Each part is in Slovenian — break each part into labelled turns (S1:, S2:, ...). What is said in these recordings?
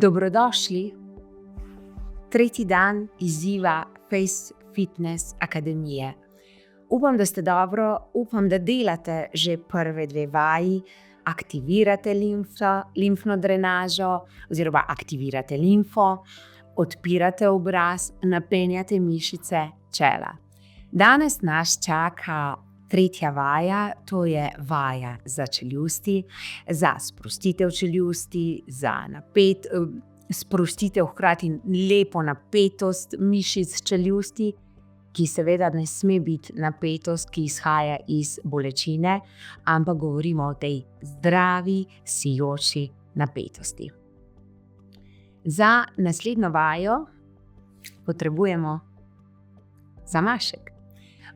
S1: Dobrodošli. Tretji dan izziva Face Fitness Akademije. Upam, da ste dobro, upam, da delate že prve 2 vaji, aktivirate limfno drenažo oziroma aktivirate limfo, odpirate obraz, napenjate mišice čela. Danes nas čaka tretja vaja, to je vaja za čeljusti, za sprostitev čeljusti, za sprostitev, hkrati lepo napetost mišic čeljusti, ki seveda ne sme biti napetost, ki izhaja iz bolečine, ampak govorimo o tej zdravi, sijoči napetosti. Za naslednjo vajo potrebujemo zamašek.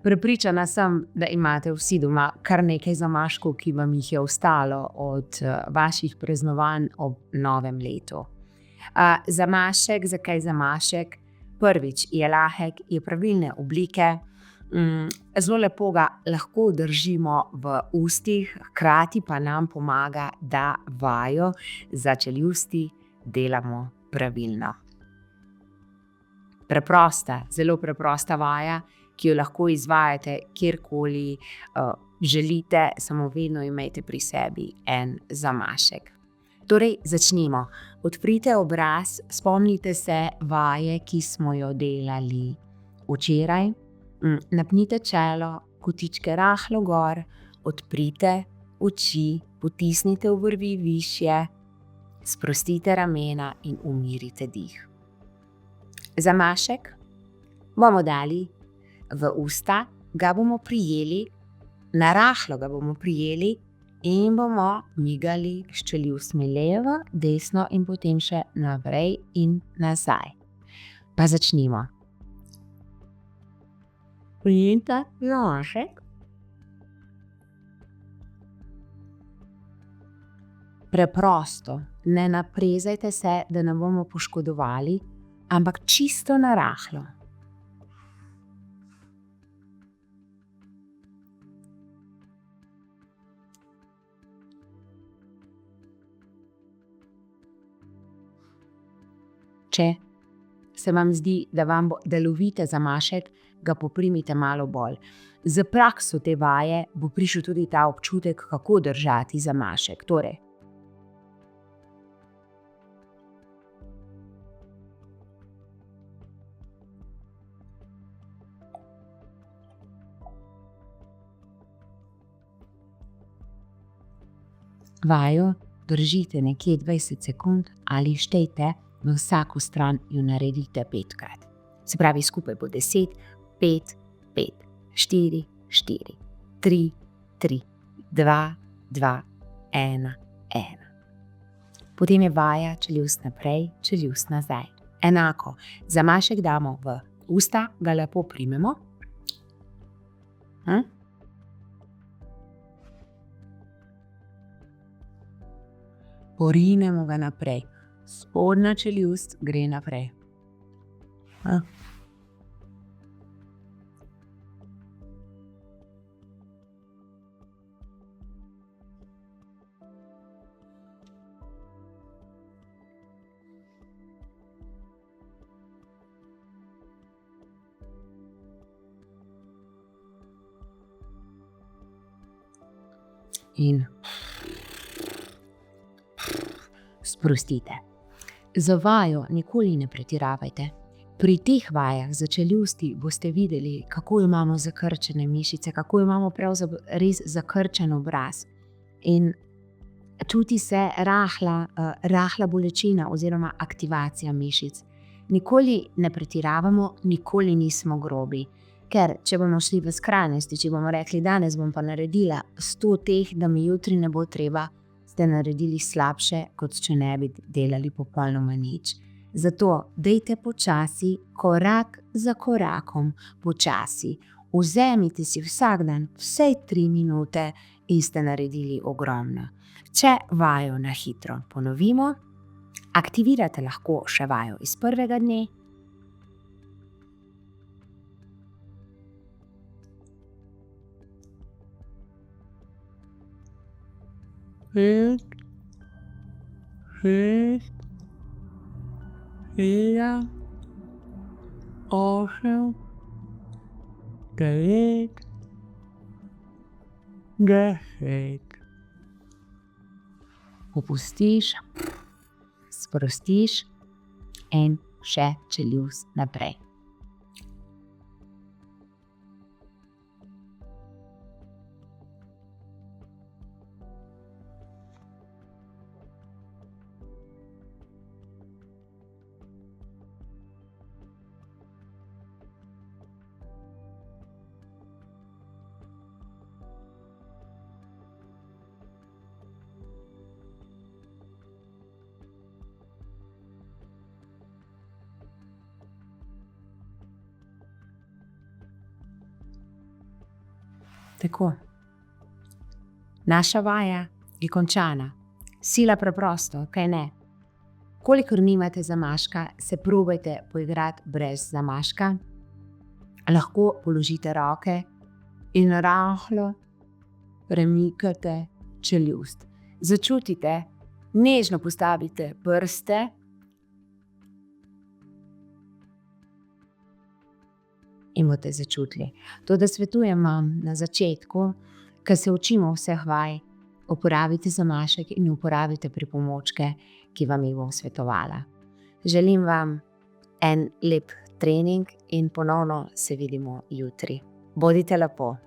S1: Prepričana sem, da imate vsi doma kar nekaj zamaškov, ki vam jih je ostalo od vaših praznovanj ob novem letu. Zamašek, zakaj zamašek? Prvič, je lahek, je pravilne oblike, zelo lepo ga lahko držimo v ustih, hkrati pa nam pomaga, da vajo za čeljusti delamo pravilno. Preprosta, zelo preprosta vaja, ki jo lahko izvajate kjerkoli želite, samo vedno imejte pri sebi en zamašek. Torej, začnimo. Odprite obraz, spomnite se vaje, ki smo jo delali včeraj. Napnite čelo, kotičke rahlo gor, odprite oči, potisnite obrvi višje, sprostite ramena in umirite dih. Zamašek bomo dali v usta, ga bomo prijeli, narahlo ga bomo prijeli in bomo migali s čeljustmi levo, desno in potem še naprej in nazaj. Pa začnimo. Prijemite zamašek. Preprosto, ne naprezajte se, da ne bomo poškodovali, ampak čisto narahlo. Če se vam zdi, da vam bo delovite zamašek, ga poprimite malo bolj. Z prakso te vaje bo prišel tudi ta občutek, kako držati zamašek. Torej, vajo držite nekje 20 sekund ali štejte, v vsako stran jo naredite 5-krat. Se pravi, skupaj bo 10, 5, 5, 4, 4, 3, 3, 2, 2, 1, 1. Potem je vaja čeljust naprej, čeljust nazaj. Enako, zamašek damo v usta, ga lepo primemo. Porinemo ga naprej. Spodnja čeljust gre naprej. In sprostite. Za vajo nikoli ne pretiravajte. Pri teh vajah za čeljusti boste videli, kako imamo zakrčene mišice, kako imamo pravzaprav res zakrčen obraz. In čuti se rahla bolečina oziroma aktivacija mišic. Nikoli ne pretiravamo, nikoli nismo grobi. Ker če bomo šli v skrajnosti, če bomo rekli, danes bom pa naredila 100 teh, da mi jutri ne bo treba, ste naredili slabše, kot če ne bi delali popolnoma nič. Zato dejte počasi, korak za korakom, počasi. Vzemite si vsak dan vsaj 3 minute in ste naredili ogromno. Če vajo na hitro ponovimo, aktivirate lahko še vajo iz prvega dne.
S2: 7, 8, 9, 10.
S1: Popustiš, sprostiš in še čeljust naprej. Tako. Naša vaja je končana. Sila preprosto, kaj ne? Kolikor nimate zamaška, se probajte poigrati brez zamaška. Lahko položite roke in rahlo premikate čeljust. Začutite, nežno postavite prste in boste začutili. To, da svetujem vam na začetku, ko se učimo vseh vaj, uporabite zamašek in uporabite pripomočke, ki vam jih bom svetovala. Želim vam en lep trening in ponovno se vidimo jutri. Bodite lepo.